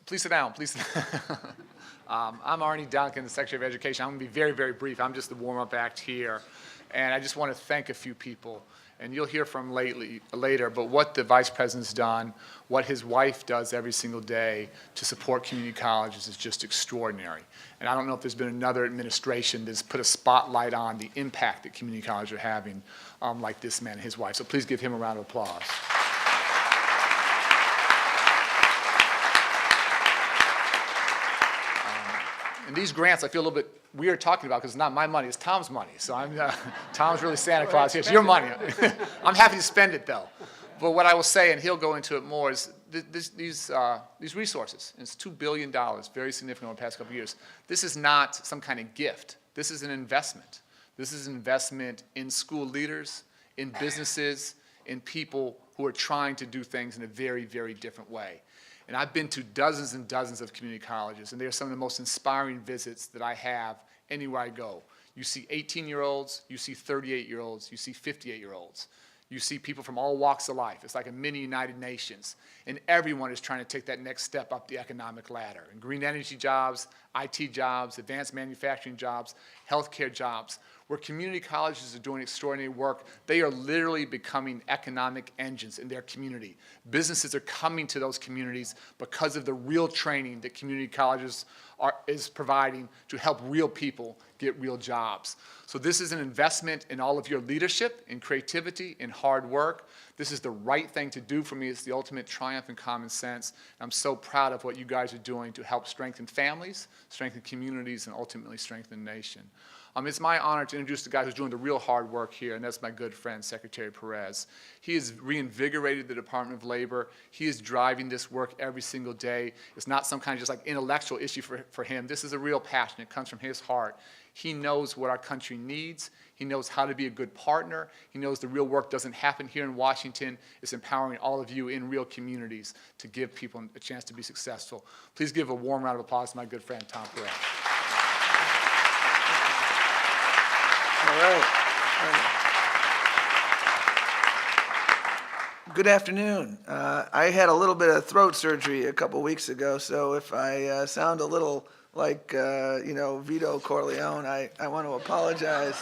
Please sit down, please. I'm Arnie Duncan, the Secretary of Education. I'm going to be very, very brief. I'm just the warm-up act here. And I just want to thank a few people. And you'll hear from later, but what the Vice President's done, what his wife does every single day to support community colleges is just extraordinary. And I don't know if there's been another administration that's put a spotlight on the impact that community colleges are having like this man and his wife. So please give him a round of applause. And these grants, I feel a little bit weird talking about because it's not my money, it's Tom's money. So Tom's really Santa Claus here. It's your money. I'm happy to spend it though. But what I will say, and he'll go into it more, is these resources, and it's $2 billion, very significant over the past couple of years. This is not some kind of gift. This is an investment. This is an investment in school leaders, in businesses, in people who are trying to do things in a very, very different way. And I've been to dozens and dozens of community colleges, and they are some of the most inspiring visits that I have anywhere I go. You see 18-year-olds, you see 38-year-olds, you see 58-year-olds. You see people from all walks of life. It's like a mini United Nations. And everyone is trying to take that next step up the economic ladder. And green energy jobs, IT jobs, advanced manufacturing jobs, healthcare jobs. Where community colleges are doing extraordinary work, they are literally becoming economic engines in their community. Businesses are coming to those communities because of the real training that community colleges is providing to help real people get real jobs. So this is an investment in all of your leadership, in creativity, in hard work. This is the right thing to do for me. It's the ultimate triumph in common sense. I'm so proud of what you guys are doing to help strengthen families, strengthen communities, and ultimately strengthen the nation. It's my honor to introduce the guy who's doing the real hard work here, and that's my good friend, Secretary Perez. He has reinvigorated the Department of Labor. He is driving this work every single day. It's not some kind of just like intellectual issue for him. This is a real passion. It comes from his heart. He knows what our country needs. He knows how to be a good partner. He knows the real work doesn't happen here in Washington. It's empowering all of you in real communities to give people a chance to be successful. Please give a warm round of applause to my good friend, Tom Perez. All right. Good afternoon. I had a little bit of throat surgery a couple weeks ago, so if I sound a little like, Vito Corleone, I want to apologize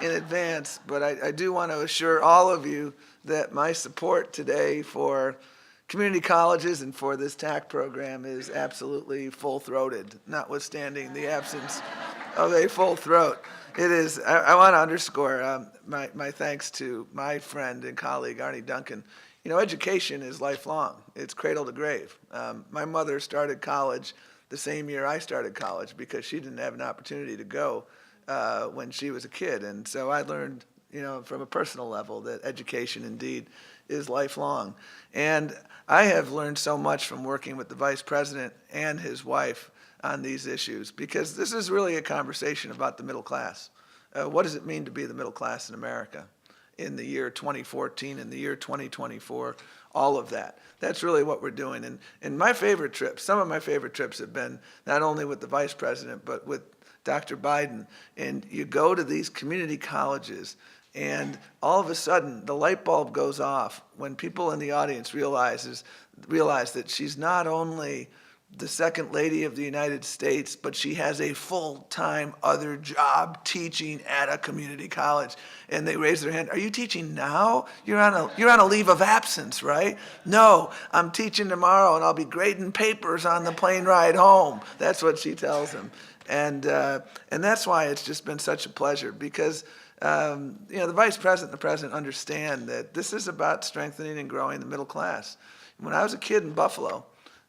in advance, but I do want to assure all of you that my support today for community colleges and for this TAACCCT program is absolutely full-throated, notwithstanding the absence of a full throat. It is, I want to underscore my thanks to my friend and colleague, Arnie Duncan. You know, education is lifelong. It's cradle to grave. My mother started college the same year I started college because she didn't have an opportunity to go when she was a kid. And so I learned, from a personal level that education indeed is lifelong. And I have learned so much from working with the Vice President and his wife on these issues, because this is really a conversation about the middle class. What does it mean to be the middle class in America in the year 2014, in the year 2024, all of that? That's really what we're doing. And my favorite trips, some of my favorite trips have been not only with the Vice President, but with Dr. Biden. And you go to these community colleges, and all of a sudden the light bulb goes off when people in the audience realize that she's not only the Second Lady of the United States, but she has a full-time other job teaching at a community college. And they raise their hand, are you teaching now? You're on a leave of absence, right? No, I'm teaching tomorrow and I'll be grading papers on the plane ride home. That's what she tells them. And that's why it's just been such a pleasure, because the Vice President and the President understand that this is about strengthening and growing the middle class. When I was a kid in Buffalo,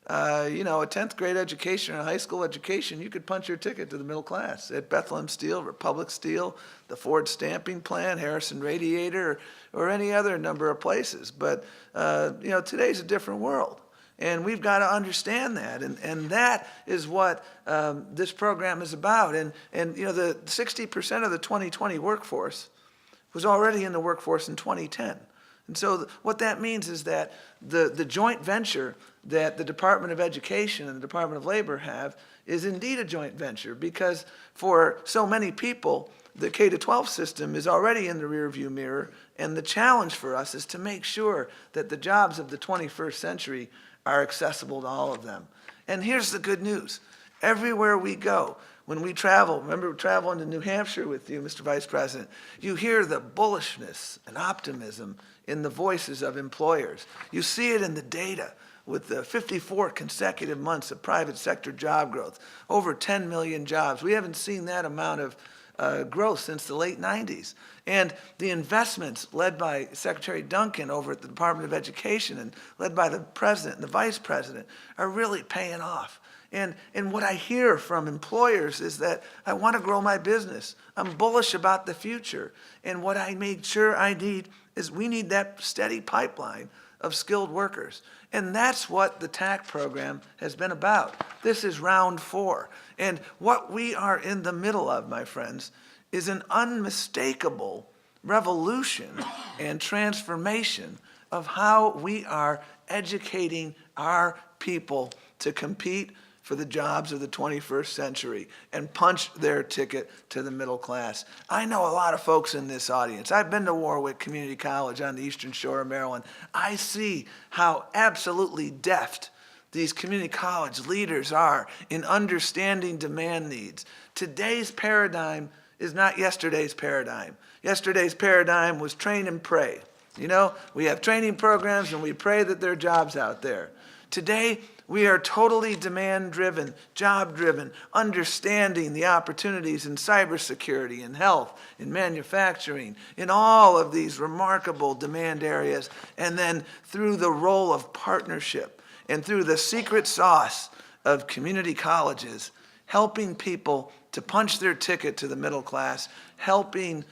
a 10th grade education or a high school education, you could punch your ticket to the middle class at Bethlehem Steel, Republic Steel, the Ford Stamping Plant, Harrison Radiator, or any other number of places. But, today's a different world. And we've got to understand that. And that is what this program is about. And the 60% of the 2020 workforce was already in the workforce in 2010. And so what that means is that the joint venture that the Department of Education and the Department of Labor have is indeed a joint venture, because for so many people, the K-12 system is already in the rearview mirror, and the challenge for us is to make sure that the jobs of the 21st century are accessible to all of them. And here's the good news. Everywhere we go, when we travel, remember traveling to New Hampshire with you, Mr. Vice President, you hear the bullishness and optimism in the voices of employers. You see it in the data with the 54 consecutive months of private sector job growth, over 10 million jobs. We haven't seen that amount of growth since the late 90s. And the investments led by Secretary Duncan over at the Department of Education and led by the President and the Vice President are really paying off. And what I hear from employers is that I want to grow my business. I'm bullish about the future. And what I made sure I need is we need that steady pipeline of skilled workers. And that's what the TAACCCT program has been about. This is round 4. And what we are in the middle of, my friends, is an unmistakable revolution and transformation of how we are educating our people to compete for the jobs of the 21st century and punch their ticket to the middle class. I know a lot of folks in this audience. I've been to Warwick Community College on the Eastern Shore of Maryland. I see how absolutely deft these community college leaders are in understanding demand needs. Today's paradigm is not yesterday's paradigm. Yesterday's paradigm was train and pray. You know, we have training programs and we pray that there are jobs out there. Today, we are totally demand-driven, job-driven, understanding the opportunities in cybersecurity, in health, in manufacturing, in all of these remarkable demand areas, and then through the role of partnership and through the secret sauce of community colleges, helping people to punch their ticket to the middle class, helping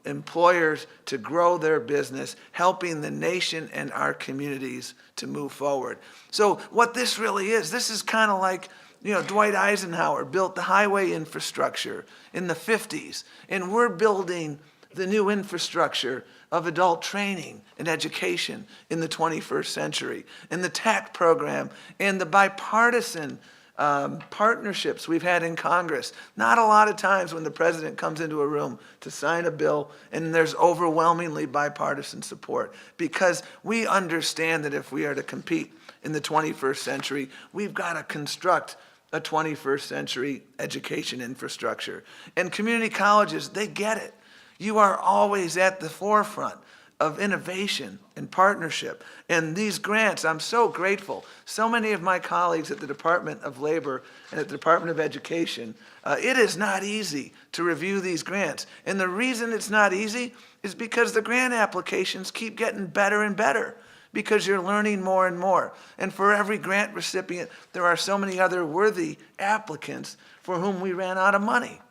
employers to grow their business, helping the nation and our communities to move forward. So what this really is, this is kind of like, you know, Dwight Eisenhower built the highway infrastructure in the 50s, and we're building the new infrastructure of adult training and education in the 21st century, and the TAACCCT program, and the bipartisan partnerships we've had in Congress. Not a lot of times when the president comes into a room to sign a bill and there's overwhelmingly bipartisan support, because we understand that if we are to compete in the 21st century, we've got to construct a 21st century education infrastructure. And community colleges, they get it. You are always at the forefront of innovation and partnership. And these grants, I'm so grateful. So many of my colleagues at the Department of Labor and at the Department of Education, it is not easy to review these grants. And the reason it's not easy is because the grant applications keep getting better and better, because you're learning more and more. And for every grant recipient, there are so many other worthy applicants for whom we ran out of money.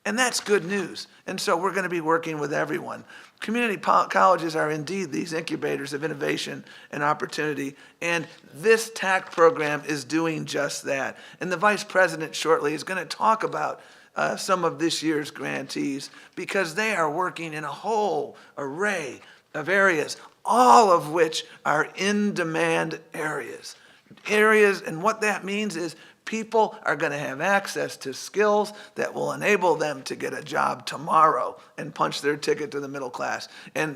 And that's good news. And so we're going to be working with everyone. Community colleges are indeed these incubators of innovation and opportunity, and this TAACCCT program is doing just that. And the Vice President shortly is going to talk about some of this year's grantees, because they are working in a whole array of areas, all of which are in-demand areas. And what that means is people are going to have access to skills that will enable them to get a job tomorrow and punch their ticket to the middle class. And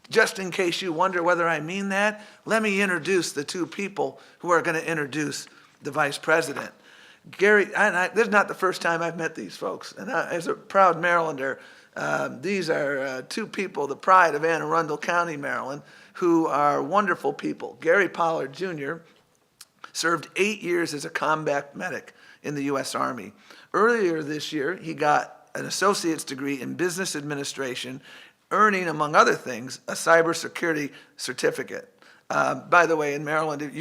just in case you wonder whether I mean that, let me introduce the two people who are going to introduce the Vice President. Gary, this is not the first time I've met these folks. And as a proud Marylander, these are two people, the pride of Anne Arundel County, Maryland, who are wonderful people. Gary Pollard, Jr., served 8 years as a combat medic in the U.S. Army. Earlier this year, he got an associate's degree in business administration, earning, among other things, a cybersecurity certificate. By the way, in Maryland,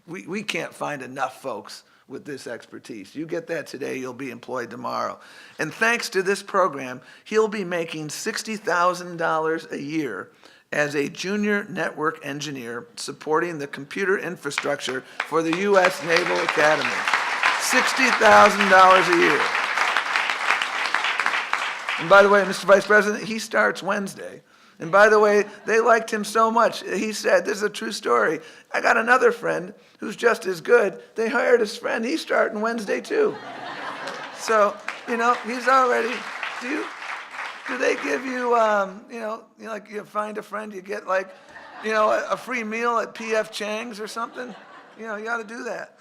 we can't find enough folks with this expertise. You get that today, you'll be employed tomorrow. And thanks to this program, he'll be making $60,000 a year as a junior network engineer supporting the computer infrastructure for the U.S. Naval Academy. $60,000 a year. And by the way, Mr. Vice President, he starts Wednesday. And by the way, they liked him so much, he said, this is a true story, I got another friend who's just as good. They hired his friend, he's starting Wednesday too. So, you know, he's already, do they give you, like you find a friend, you get like, a free meal at P.F. Chang's or something? You ought to do that.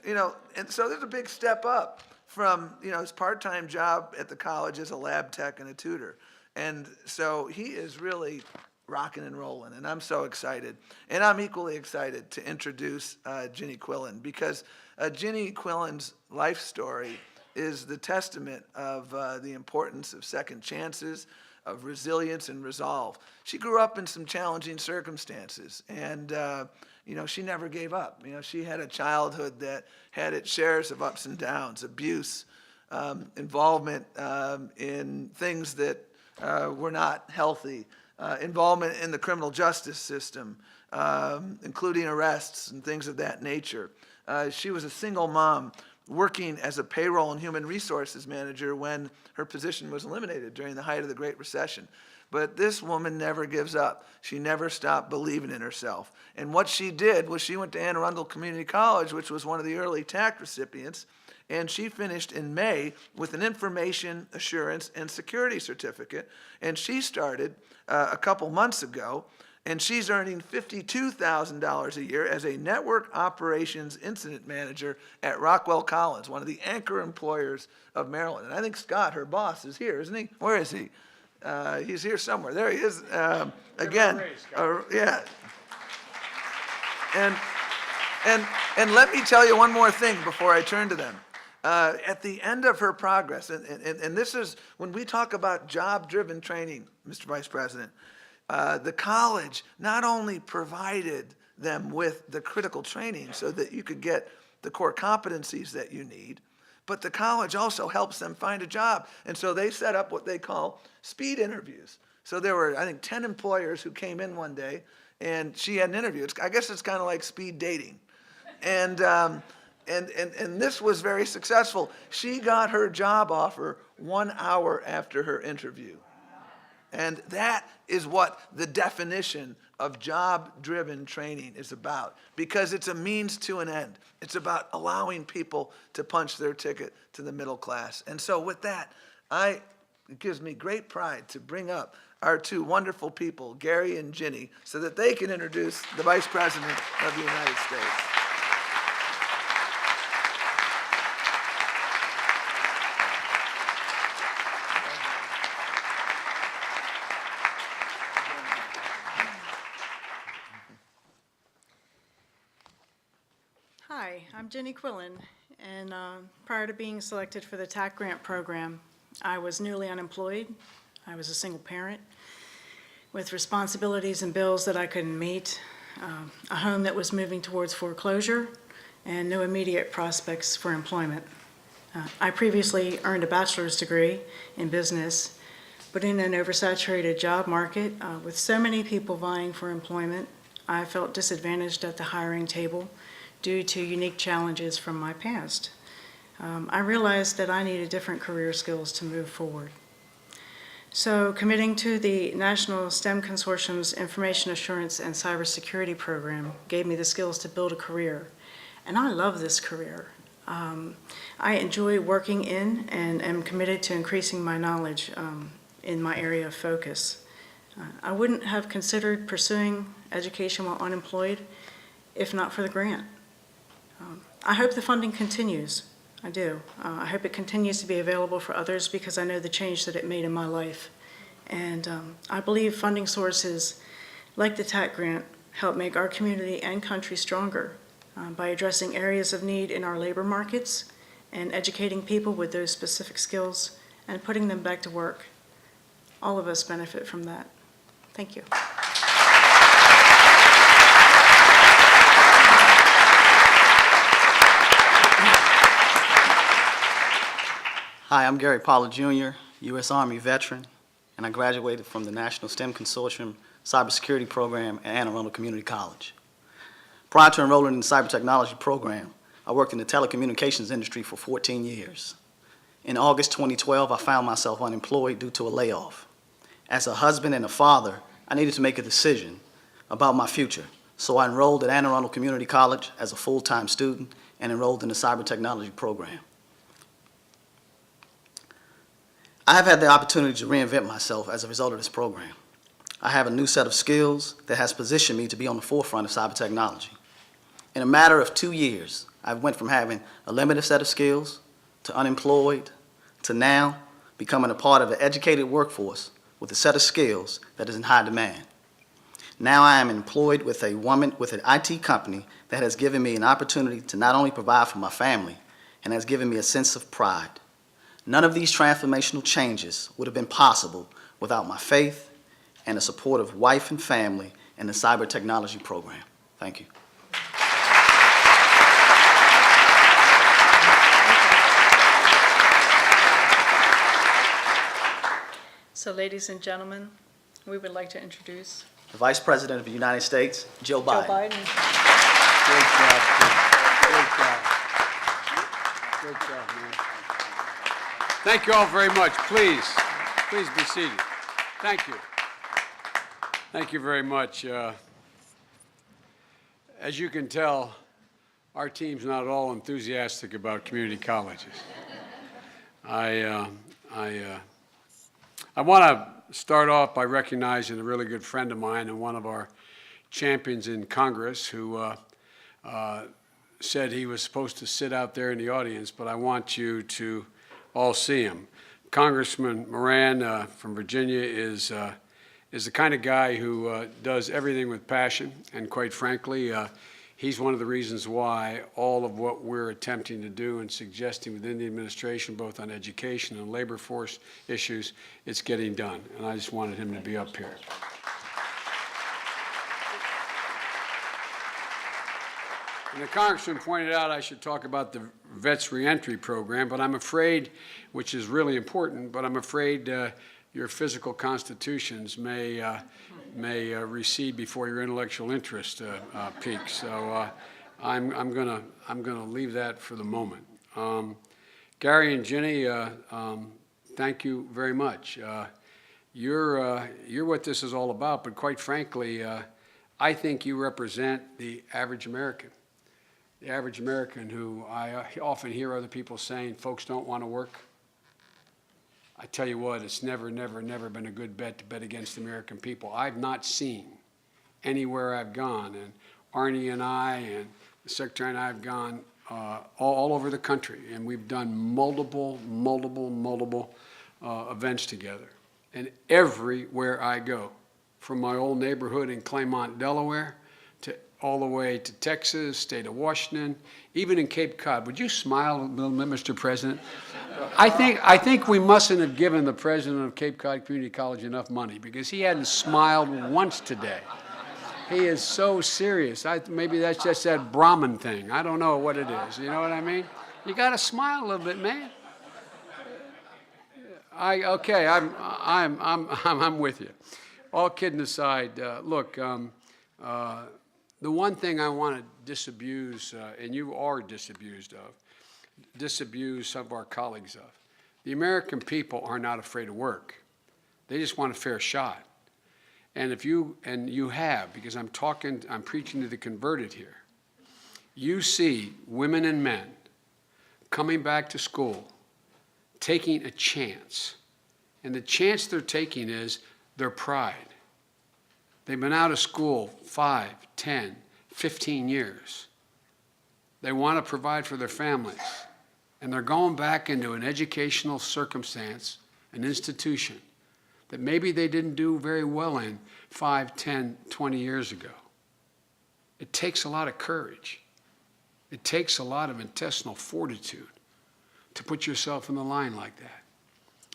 And so there's a big step up from, his part-time job at the college as a lab tech and a tutor. And so he is really rocking and rolling, and I'm so excited. And I'm equally excited to introduce Ginny Quillen, because Ginny Quillen's life story is the testament of the importance of second chances, of resilience and resolve. She grew up in some challenging circumstances, and she never gave up. She had a childhood that had its shares of ups and downs, abuse, involvement in things that were not healthy, involvement in the criminal justice system, including arrests and things of that nature. She was a single mom working as a payroll and human resources manager when her position was eliminated during the height of the Great Recession. But this woman never gives up. She never stopped believing in herself. And what she did was she went to Anne Arundel Community College, which was one of the early TAACCCT recipients, and she finished in May with an information assurance and security certificate. And she started a couple months ago, and she's earning $52,000 a year as a network operations incident manager at Rockwell Collins, one of the anchor employers of Maryland. And I think Scott, her boss, is here, isn't he? Where is he? He's here somewhere. There he is. Again, yeah. And let me tell you one more thing before I turn to them. At the end of her progress, and this is when we talk about job-driven training, Mr. Vice President, the college not only provided them with the critical training so that you could get the core competencies that you need, but the college also helps them find a job. And so they set up what they call speed interviews. So there were, I think, 10 employers who came in one day, and she had an interview. I guess it's kind of like speed dating. And this was very successful. She got her job offer 1 hour after her interview. And that is what the definition of job-driven training is about, because it's a means to an end. It's about allowing people to punch their ticket to the middle class. And so with that, it gives me great pride to bring up our two wonderful people, Gary and Ginny, so that they can introduce the Vice President of the United States. Hi, I'm Ginny Quillen, and prior to being selected for the TAACCCT grant program, I was newly unemployed. I was a single parent with responsibilities and bills that I couldn't meet, a home that was moving towards foreclosure, and no immediate prospects for employment. I previously earned a bachelor's degree in business, but in an oversaturated job market with so many people vying for employment, I felt disadvantaged at the hiring table due to unique challenges from my past. I realized that I needed different career skills to move forward. So committing to the National STEM Consortium's Information Assurance and Cybersecurity program gave me the skills to build a career. And I love this career. I enjoy working in and am committed to increasing my knowledge in my area of focus. I wouldn't have considered pursuing education while unemployed if not for the grant. I hope the funding continues. I do. I hope it continues to be available for others because I know the change that it made in my life. And I believe funding sources like the TAACCCT grant help make our community and country stronger by addressing areas of need in our labor markets and educating people with those specific skills and putting them back to work. All of us benefit from that. Thank you. Hi, I'm Gary Pollard Jr., U.S. Army veteran, and I graduated from the National STEM Consortium Cybersecurity Program at Anne Arundel Community College. Prior to enrolling in the cyber technology program, I worked in the telecommunications industry for 14 years. In August 2012, I found myself unemployed due to a layoff. As a husband and a father, I needed to make a decision about my future, so I enrolled at Anne Arundel Community College as a full-time student and enrolled in the cyber technology program. I have had the opportunity to reinvent myself as a result of this program. I have a new set of skills that has positioned me to be on the forefront of cyber technology. In a matter of 2 years, I went from having a limited set of skills to unemployed to now becoming a part of an educated workforce with a set of skills that is in high demand. Now I am employed with an IT company that has given me an opportunity to not only provide for my family and has given me a sense of pride. None of these transformational changes would have been possible without my faith and the support of wife and family in the cyber technology program. Thank you. So, ladies and gentlemen, we would like to introduce The Vice President of the United States, Joe Joe Biden. Biden. Great job, kid. Great job. Great job, man. Thank you all very much. Please be seated. Thank you. Thank you very much. As you can tell, our team's not at all enthusiastic about community colleges. I want to start off by recognizing a really good friend of mine and one of our champions in Congress who said he was supposed to sit out there in the audience, but I want you to all see him. Congressman Moran from Virginia is the kind of guy who does everything with passion, and quite frankly, he's one of the reasons why all of what we're attempting to do and suggesting within the administration, both on education and labor force issues, it's getting done. And I just wanted him to be up here. And the congressman pointed out I should talk about the Vets Reentry Program, but I'm afraid, which is really important, but I'm afraid your physical constitutions may recede before your intellectual interest peaks. So I'm gonna leave that for the moment. Gary and Ginny, thank you very much. You're what this is all about, but quite frankly, I think you represent the average American. The average American who I often hear other people saying, folks don't want to work. I tell you what, it's never been a good bet to bet against the American people. I've not seen anywhere I've gone, and Arnie and I and the Secretary and I have gone all over the country, and we've done multiple events together. And everywhere I go, from my old neighborhood in Claymont, Delaware, to all the way to Texas, state of Washington, even in Cape Cod. Would you smile a little bit, Mr. President? I think we mustn't have given the president of Cape Cod Community College enough money because he hadn't smiled once today. He is so serious. Maybe that's just that Brahmin thing. I don't know what it is. You know what I mean? You got to smile a little bit, man. Okay, I'm with you. All kidding aside, look. The one thing I want to disabuse, and you are disabused some of our colleagues of, the American people are not afraid of work. They just want a fair shot. And you have, because I'm preaching to the converted here, you see women and men coming back to school, taking a chance. And the chance they're taking is their pride. They've been out of school 5, 10, 15 years. They want to provide for their families. And they're going back into an educational circumstance, an institution, that maybe they didn't do very well in 5, 10, 20 years ago. It takes a lot of courage. It takes a lot of intestinal fortitude to put yourself in the line like that,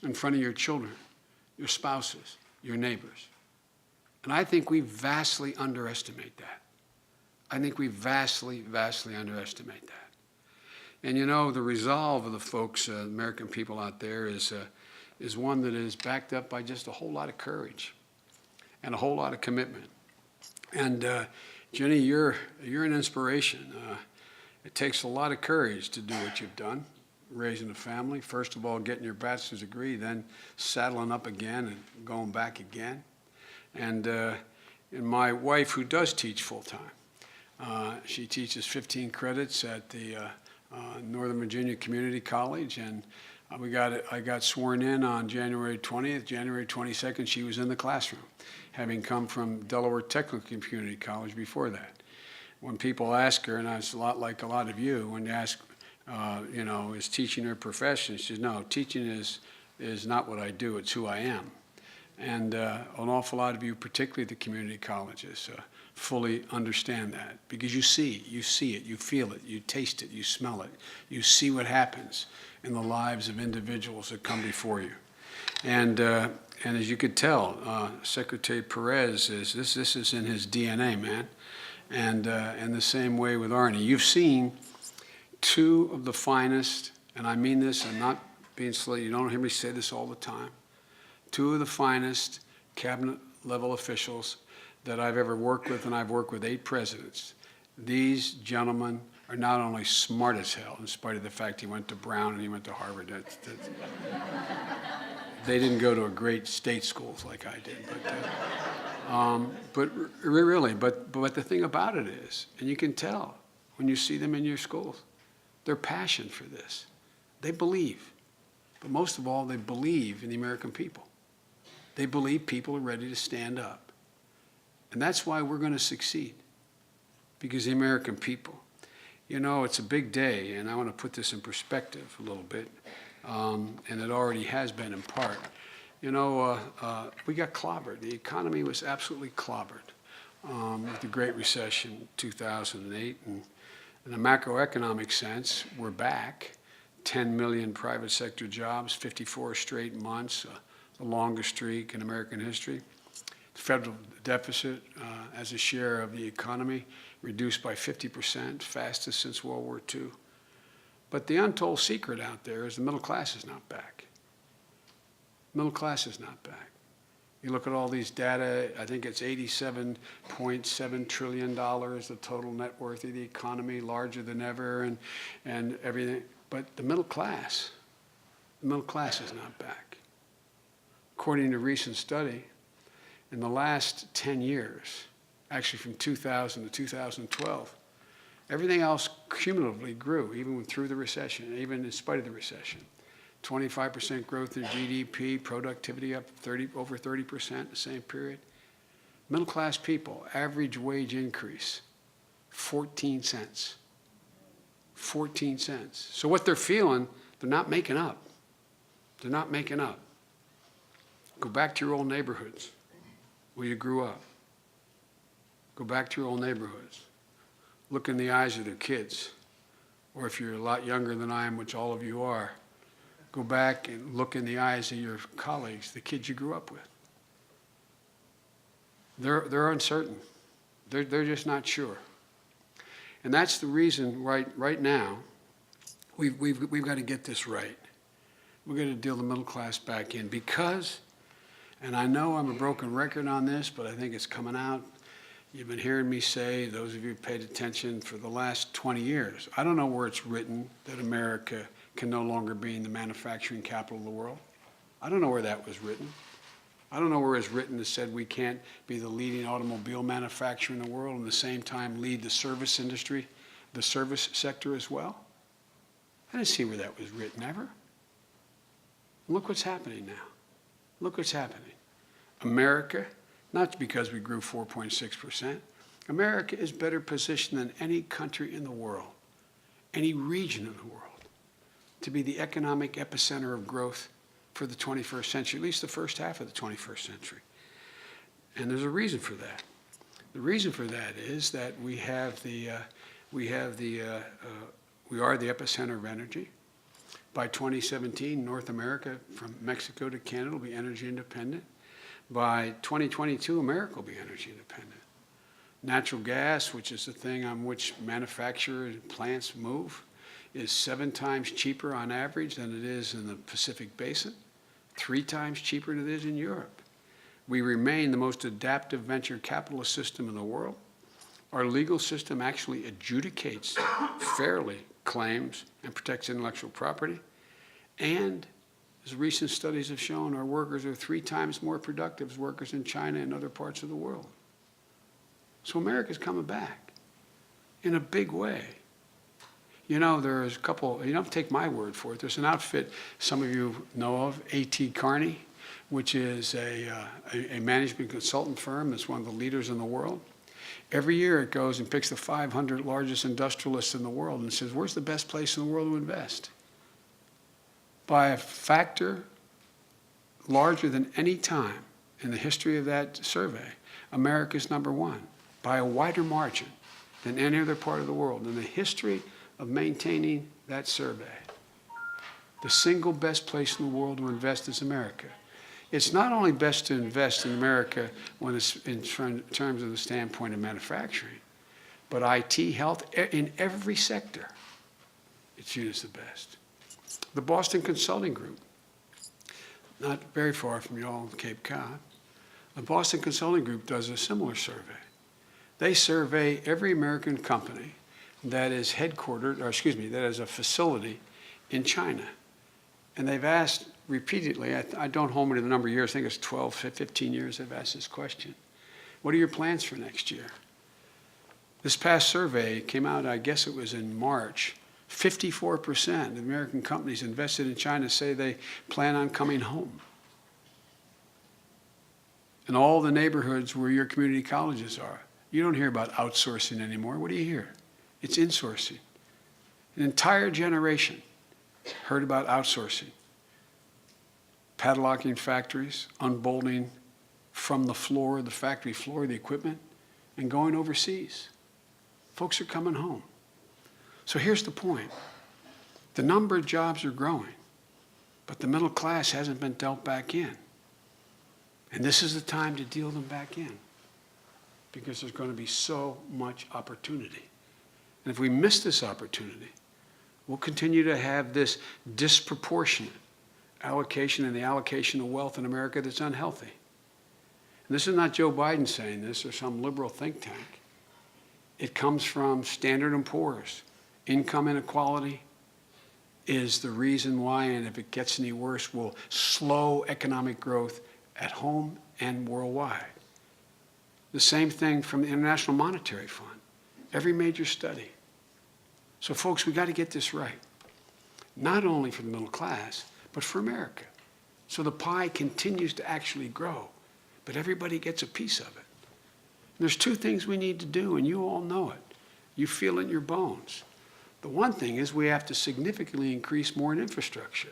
in front of your children, your spouses, your neighbors. And I think we vastly underestimate that. I think we vastly underestimate that. And you know, the resolve of the folks, American people out there, is one that is backed up by just a whole lot of courage and a whole lot of commitment. And Jenny, you're an inspiration. It takes a lot of courage to do what you've done, raising a family. First of all, getting your bachelor's degree, then saddling up again and going back again. And my wife, who does teach full-time, she teaches 15 credits at the Northern Virginia Community College, and I got sworn in on January 20th. January 22nd, she was in the classroom, having come from Delaware Technical Community College before that. when people ask her, and it's a lot like a lot of you, when you ask, is teaching her profession? She says, no, teaching is not what I do, it's who I am. And an awful lot of you, particularly the community colleges, fully understand that because you see it, you feel it, you taste it, you smell it, you see what happens in the lives of individuals that come before you. And as you could tell, Secretary Perez this is in his DNA, man. And the same way with Arnie. You've seen two of the finest, and I mean this, I'm not being silly, you don't hear me say this all the time, two of the finest cabinet level officials that I've ever worked with, and I've worked with 8 presidents. These gentlemen are not only smart as hell, in spite of the fact he went to Brown and he went to Harvard. They didn't go to a great state schools like I did, but really, but the thing about it is, and you can tell when you see them in your schools, their passion for this. They believe, but most of all, they believe in the American people. They believe people are ready to stand up. And that's why we're going to succeed, because the American people. It's a big day, and I want to put this in perspective a little bit, and it already has been in part. We got clobbered. The economy was absolutely clobbered with the Great Recession, 2008. And in a macroeconomic sense, we're back. 10 million private sector jobs, 54 straight months, the longest streak in American history. The federal deficit as a share of the economy reduced by 50%, fastest since World War II. But the untold secret out there is the middle class is not back. Middle class is not back. You look at all these data, I think it's $87.7 trillion, the total net worth of the economy, larger than ever, and everything. But the middle class is not back. According to a recent study, in the last 10 years, actually from 2000 to 2012, everything else cumulatively grew, even through the recession, even in spite of the recession. 25% growth in GDP, productivity up over 30% the same period. Middle class people, average wage increase, 14 cents. 14 cents. So what they're feeling, they're not making up. They're not making up. Go back to your old neighborhoods where you grew up. Go back to your old neighborhoods. Look in the eyes of their kids. Or if you're a lot younger than I am, which all of you are, go back and look in the eyes of your colleagues, the kids you grew up with. They're uncertain. They're just not sure. And that's the reason right now we've got to get this right. We've got to deal the middle class back in because, and I know I'm a broken record on this, but I think it's coming out. You've been hearing me say, those of you who paid attention for the last 20 years, I don't know where it's written that America can no longer be in the manufacturing capital of the world. I don't know where that was written. I don't know where it's written that said we can't be the leading automobile manufacturer in the world and at the same time lead the service industry, the service sector as well. I didn't see where that was written ever. Look what's happening now. Look what's happening. America, not because we grew 4.6%, America is better positioned than any country in the world, any region of the world, to be the economic epicenter of growth for the 21st century, at least the first half of the 21st century. And there's a reason for that. The reason for that is that we are the epicenter of energy. By 2017, North America, from Mexico to Canada, will be energy independent. By 2022, America will be energy independent. Natural gas, which is the thing on which manufacturers and plants move, is 7 times cheaper on average than it is in the Pacific Basin, 3 times cheaper than it is in Europe. We remain the most adaptive venture capitalist system in the world. Our legal system actually adjudicates fairly claims and protects intellectual property. And as recent studies have shown, our workers are 3 times more productive as workers in China and other parts of the world. So America's coming back in a big way. There's a couple, you don't have to take my word for it. There's an outfit some of you know of, A.T. Kearney, which is a management consultant firm that's one of the leaders in the world. Every year it goes and picks the 500 largest industrialists in the world and says, where's the best place in the world to invest? By a factor larger than any time in the history of that survey, America's number one, by a wider margin than any other part of the world. In the history of maintaining that survey, the single best place in the world to invest is America. It's not only best to invest in America when it's in terms of the standpoint of manufacturing, but IT, health, in every sector, it's viewed as the best. The Boston Consulting Group, not very far from y'all in Cape Cod, the Boston Consulting Group does a similar survey. They survey every American company that is headquartered, or excuse me, that has a facility in China. And they've asked repeatedly, I don't hold me to the number of years, I think it's 12, 15 years they've asked this question. What are your plans for next year? This past survey came out, I guess it was in March. 54% of American companies invested in China say they plan on coming home. In all the neighborhoods where your community colleges are, you don't hear about outsourcing anymore. What do you hear? It's insourcing. An entire generation heard about outsourcing. Padlocking factories, unbolting from the floor, the factory floor, the equipment, and going overseas. Folks are coming home. So here's the point. The number of jobs are growing, but the middle class hasn't been dealt back in. And this is the time to deal them back in, because there's going to be so much opportunity. And if we miss this opportunity, we'll continue to have this disproportionate allocation and the allocation of wealth in America that's unhealthy. And this is not Joe Biden saying this or some liberal think tank. It comes from Standard & Poor's. Income inequality is the reason why, and if it gets any worse, will slow economic growth at home and worldwide. The same thing from the International Monetary Fund, every major study. So folks, we got to get this right, not only for the middle class, but for America. So the pie continues to actually grow, but everybody gets a piece of it. And there's two things we need to do, and you all know it. You feel it in your bones. The one thing is we have to significantly increase more in infrastructure.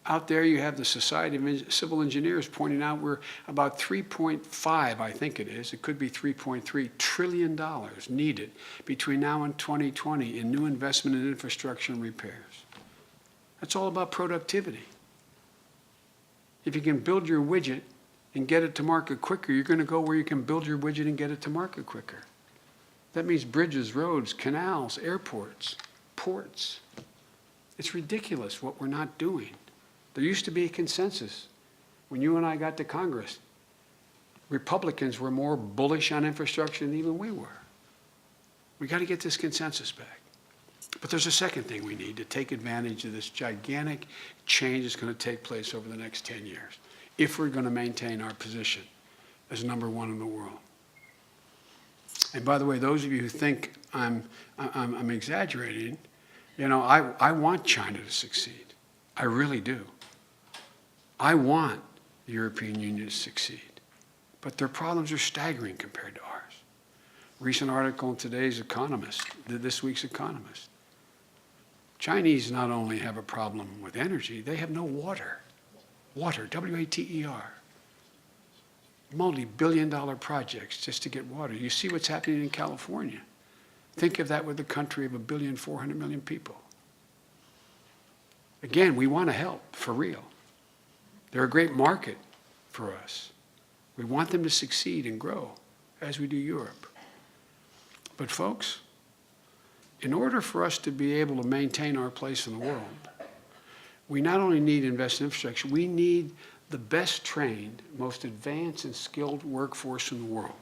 Out there you have the Society of Civil Engineers pointing out we're about 3.5, I think it is, it could be $3.3 trillion needed between now and 2020 in new investment in infrastructure and repairs. That's all about productivity. If you can build your widget and get it to market quicker, you're going to go where you can build your widget and get it to market quicker. That means bridges, roads, canals, airports, ports. It's ridiculous what we're not doing. There used to be a consensus. When you and I got to Congress, Republicans were more bullish on infrastructure than even we were. We got to get this consensus back. But there's a second thing we need to take advantage of this gigantic change that's going to take place over the next 10 years if we're going to maintain our position as number one in the world. And by the way, those of you who think I'm exaggerating, you know, I want China to succeed. I really do. I want the European Union to succeed. But their problems are staggering compared to ours. Recent article in today's Economist, this week's Economist. Chinese not only have a problem with energy, they have no water. Water, W-A-T-E-R. Multi-billion-dollar projects just to get water. You see what's happening in California. Think of that with a country of 1,400,000,000 people. Again, we want to help, for real. They're a great market for us. We want them to succeed and grow, as we do Europe. But folks, in order for us to be able to maintain our place in the world, we not only need to invest in infrastructure, we need the best trained, most advanced and skilled workforce in the world.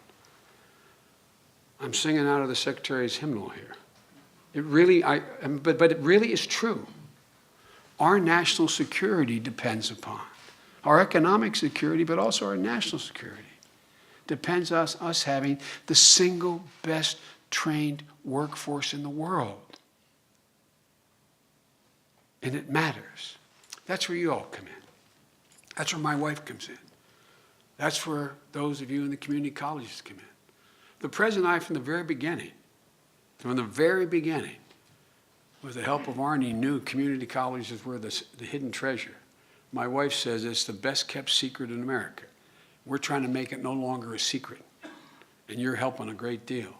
I'm singing out of the Secretary's hymnal here. It really, but it really is true. Our national security depends upon our economic security, but also our national security depends on us having the single best trained workforce in the world. And it matters. That's where you all come in. That's where my wife comes in. That's where those of you in the community colleges come in. The President and I, from the very beginning, with the help of Arnie, knew community colleges were the hidden treasure. My wife says it's the best kept secret in America. We're trying to make it no longer a secret, and you're helping a great deal.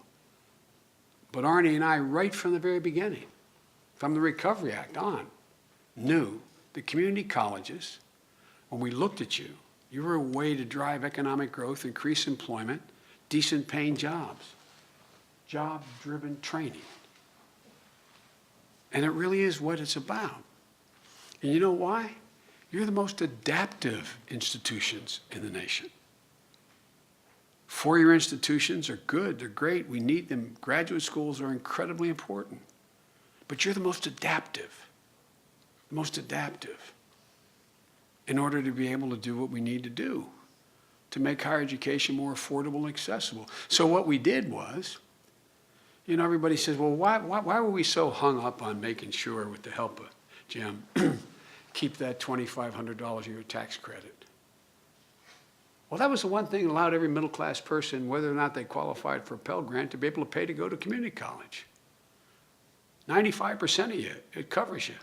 But Arnie and I, right from the very beginning, from the Recovery Act on, knew the community colleges, when we looked at you, you were a way to drive economic growth, increase employment, decent paying jobs, job-driven training. And it really is what it's about. And you know why? You're the most adaptive institutions in the nation. Four-year institutions are good, they're great, we need them. Graduate schools are incredibly important. But you're the most adaptive in order to be able to do what we need to do to make higher education more affordable and accessible. So what we did was, you know, everybody says, well, why were we so hung up on making sure, with the help of Jim, keep that $2,500 a year tax credit? Well, that was the one thing that allowed every middle-class person, whether or not they qualified for a Pell Grant, to be able to pay to go to community college. 95% of you, it covers you.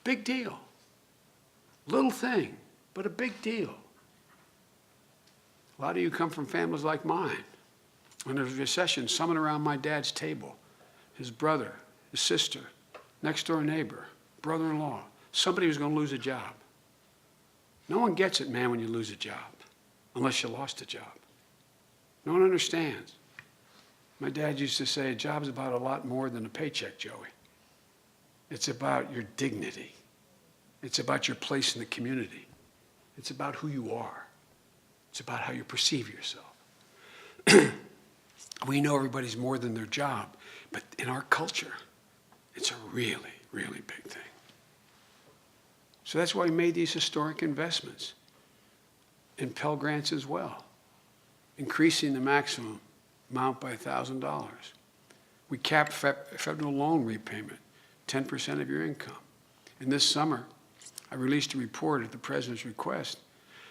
Big deal. Little thing, but a big deal. A lot of you come from families like mine. When there's a recession, someone around my dad's table, his brother, his sister, next door neighbor, brother-in-law, somebody who's going to lose a job. No one gets it, man, when you lose a job, unless you lost a job. No one understands. My dad used to say, a job's about a lot more than a paycheck, Joey. It's about your dignity. It's about your place in the community. It's about who you are. It's about how you perceive yourself. We know everybody's more than their job, but in our culture, it's a really, really big thing. So that's why we made these historic investments in Pell Grants as well, increasing the maximum amount by $1,000. We capped federal loan repayment, 10% of your income. And this summer, I released a report at the President's request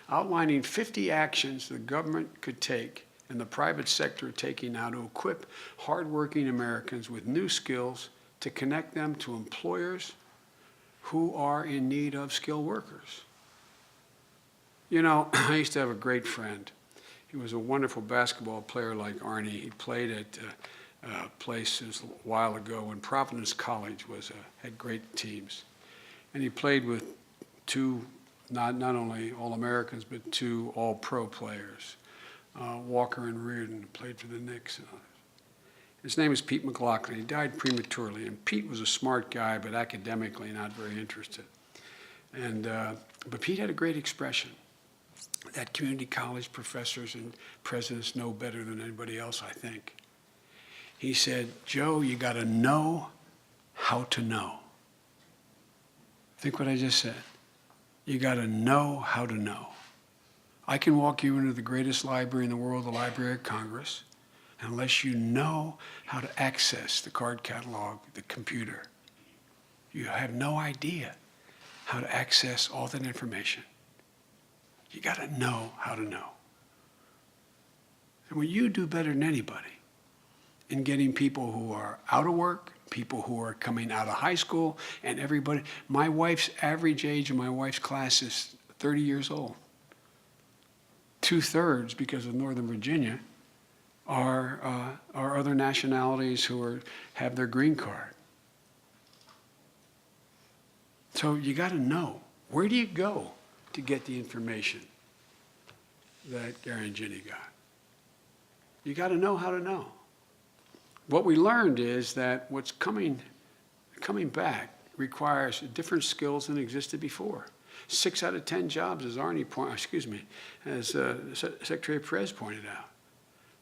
outlining 50 actions the government could take and the private sector are taking now to equip hardworking Americans with new skills to connect them to employers who are in need of skilled workers. You know, I used to have a great friend. He was a wonderful basketball player like Arnie. He played at a place a while ago when Providence College had great teams. And he played with two, not only All-Americans, but two All-Pro players. Walker and Reardon played for the Knicks and others. His name is Pete McLaughlin. He died prematurely, and Pete was a smart guy, but academically not very interested. But Pete had a great expression that community college professors and presidents know better than anybody else, I think. He said, Joe, you got to know how to know. Think what I just said. You got to know how to know. I can walk you into the greatest library in the world, the Library of Congress, unless you know how to access the card catalog, the computer. You have no idea how to access all that information. You got to know how to know. And what you do better than anybody in getting people who are out of work, people who are coming out of high school, and everybody. My wife's average age in my wife's class is 30 years old. 2/3, because of Northern Virginia, are other nationalities who have their green card. So you got to know. Where do you go to get the information that Gary and Ginny got? You got to know how to know. What we learned is that what's coming back requires different skills than existed before. 6 out of 10 jobs, as Secretary Perez pointed out,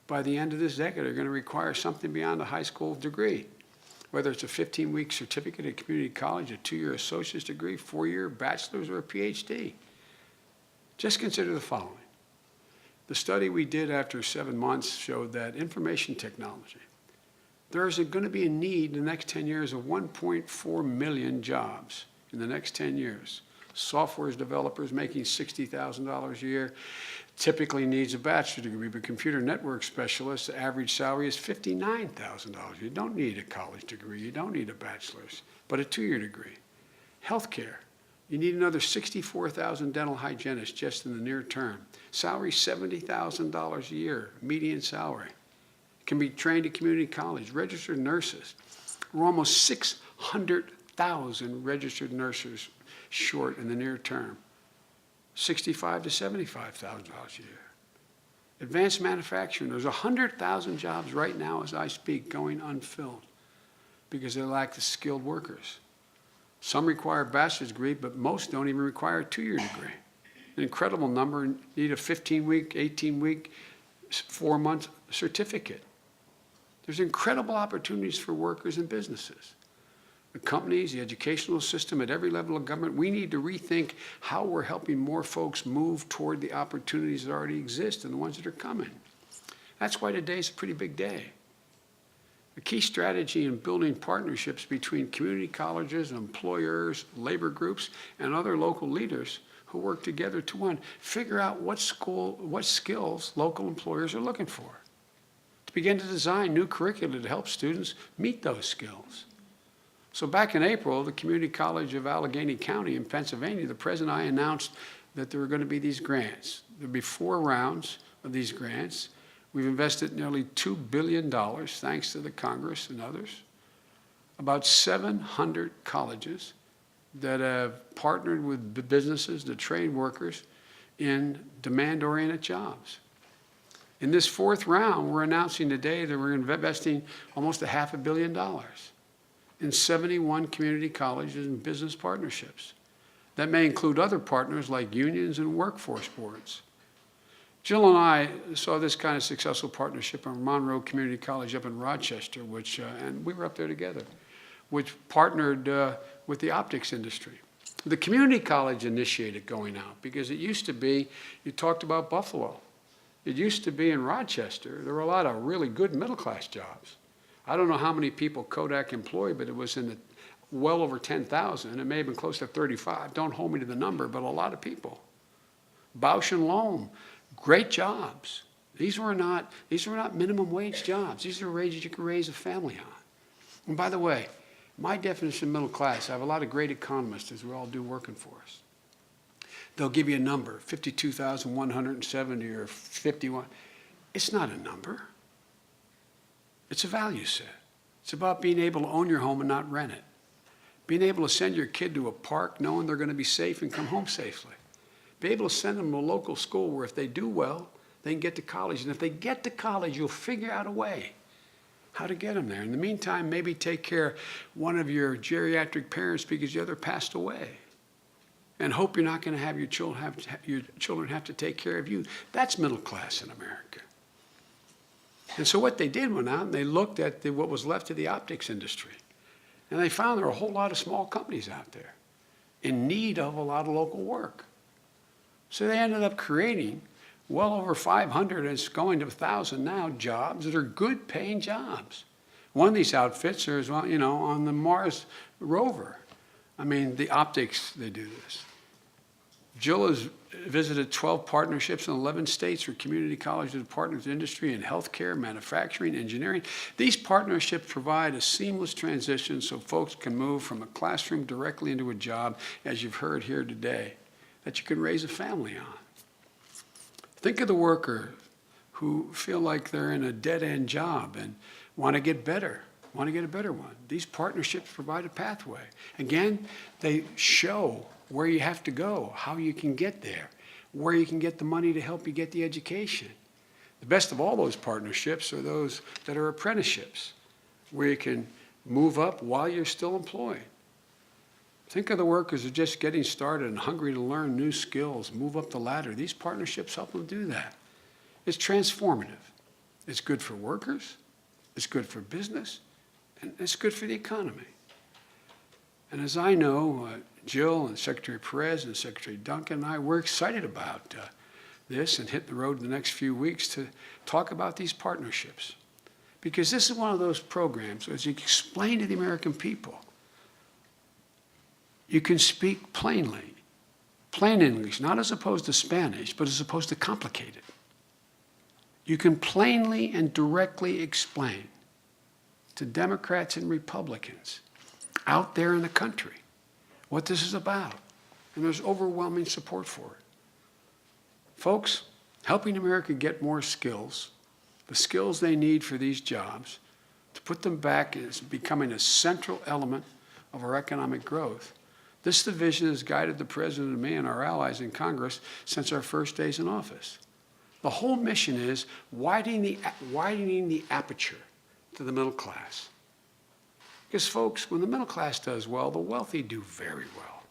by the end of this decade are going to require something beyond a high school degree. Whether it's a 15-week certificate at community college, a 2-year associate's degree, 4-year bachelor's, or a PhD. Just consider the following. The study we did after 7 months showed that information technology, there is going to be a need in the next 10 years of 1.4 million jobs in the next 10 years. Software developers making $60,000 a year typically needs a bachelor's degree, but computer network specialists, the average salary is $59,000. You don't need a college degree. You don't need a bachelor's, but a 2-year degree. Healthcare. You need another 64,000 dental hygienists just in the near term. Salary $70,000 a year, median salary. Can be trained at community college. Registered nurses. We're almost 600,000 registered nurses short in the near term. $65,000 to $75,000 a year. Advanced manufacturing. There's 100,000 jobs right now as I speak going unfilled because they lack the skilled workers. Some require a bachelor's degree, but most don't even require a 2-year degree. An incredible number need a 15-week, 18-week, 4-month certificate. There's incredible opportunities for workers and businesses. The companies, the educational system at every level of government, we need to rethink how we're helping more folks move toward the opportunities that already exist and the ones that are coming. That's why today's a pretty big day. A key strategy in building partnerships between community colleges, employers, labor groups, and other local leaders who work together to, one, figure out what skills local employers are looking for, to begin to design new curricula to help students meet those skills. So back in April, the Community College of Allegheny County in Pennsylvania, the president and I announced that there were going to be these grants. There'll be 4 rounds of these grants. We've invested nearly $2 billion, thanks to the Congress and others. About 700 colleges that have partnered with businesses to train workers in demand-oriented jobs. In this 4th round, we're announcing today that we're investing almost $500 million in 71 community colleges and business partnerships. That may include other partners like unions and workforce boards. Jill and I saw this kind of successful partnership at Monroe Community College up in Rochester, and we were up there together, which partnered with the optics industry. The community college initiated going out because it used to be, you talked about Buffalo. It used to be in Rochester, there were a lot of really good middle-class jobs. I don't know how many people Kodak employed, but it was in the well over 10,000. It may have been close to 35. Don't hold me to the number, but a lot of people. Bausch and Lomb, great jobs. These were not minimum wage jobs. These are wages you can raise a family on. And by the way, my definition of middle class, I have a lot of great economists, as we all do, working for us. They'll give you a number, 52,170 or 51. It's not a number. It's a value set. It's about being able to own your home and not rent it. Being able to send your kid to a park knowing they're going to be safe and come home safely. Be able to send them to a local school where if they do well, they can get to college. And if they get to college, you'll figure out a way how to get them there. In the meantime, maybe take care of one of your geriatric parents because the other passed away. And hope you're not going to have your children have to take care of you. That's middle class in America. And so what they did went out and they looked at what was left of the optics industry. And they found there were a whole lot of small companies out there in need of a lot of local work. So they ended up creating well over 500, and it's going to 1,000 now, jobs that are good paying jobs. One of these outfits is, well, on the Mars rover. I mean, the optics, they do this. Jill has visited 12 partnerships in 11 states where community colleges partner with industry in healthcare, manufacturing, engineering. These partnerships provide a seamless transition so folks can move from a classroom directly into a job, as you've heard here today, that you can raise a family on. Think of the worker who feel like they're in a dead-end job and want to get better, want to get a better one. These partnerships provide a pathway. Again, they show where you have to go, how you can get there, where you can get the money to help you get the education. The best of all those partnerships are those that are apprenticeships, where you can move up while you're still employed. Think of the workers who are just getting started and hungry to learn new skills, move up the ladder. These partnerships help them do that. It's transformative. It's good for workers, it's good for business, and it's good for the economy. And as I know, Jill and Secretary Perez and Secretary Duncan and I, we're excited about this and hit the road in the next few weeks to talk about these partnerships. Because this is one of those programs, as you explain to the American people, you can speak plainly Plain English, not as opposed to Spanish, but as opposed to complicated. You can plainly and directly explain to Democrats and Republicans out there in the country what this is about. And there's overwhelming support for it. Folks, helping America get more skills, the skills they need for these jobs, to put them back as becoming a central element of our economic growth. This division has guided the President and me and our allies in Congress since our first days in office. The whole mission is widening the aperture to the middle class. Because folks, when the middle class does well, the wealthy do very well.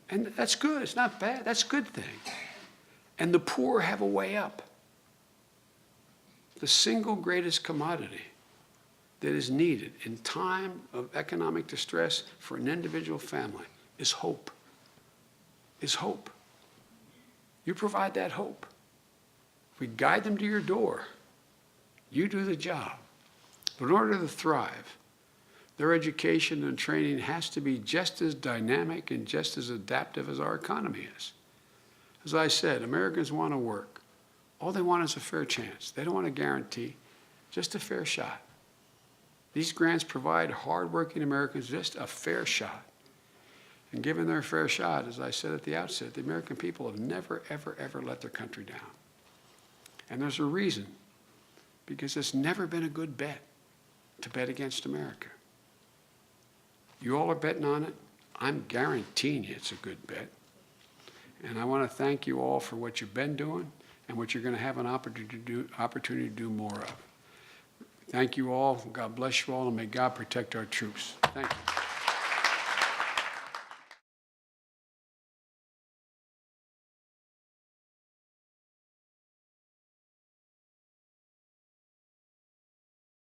And that's good, it's not bad, that's a good thing. And the poor have a way up. The single greatest commodity that is needed in time of economic distress for an individual family is hope. Is hope. You provide that hope. We guide them to your door. You do the job. But in order to thrive, their education and training has to be just as dynamic and just as adaptive as our economy is. As I said, Americans want to work. All they want is a fair chance. They don't want a guarantee, just a fair shot. These grants provide hardworking Americans just a fair shot. And given their fair shot, as I said at the outset, the American people have never, ever, ever let their country down. And there's a reason, because it's never been a good bet to bet against America. You all are betting on it. I'm guaranteeing you it's a good bet. And I want to thank you all for what you've been doing and what you're going to have an opportunity to do more of. Thank you all. God bless you all, and may God protect our troops. Thank you.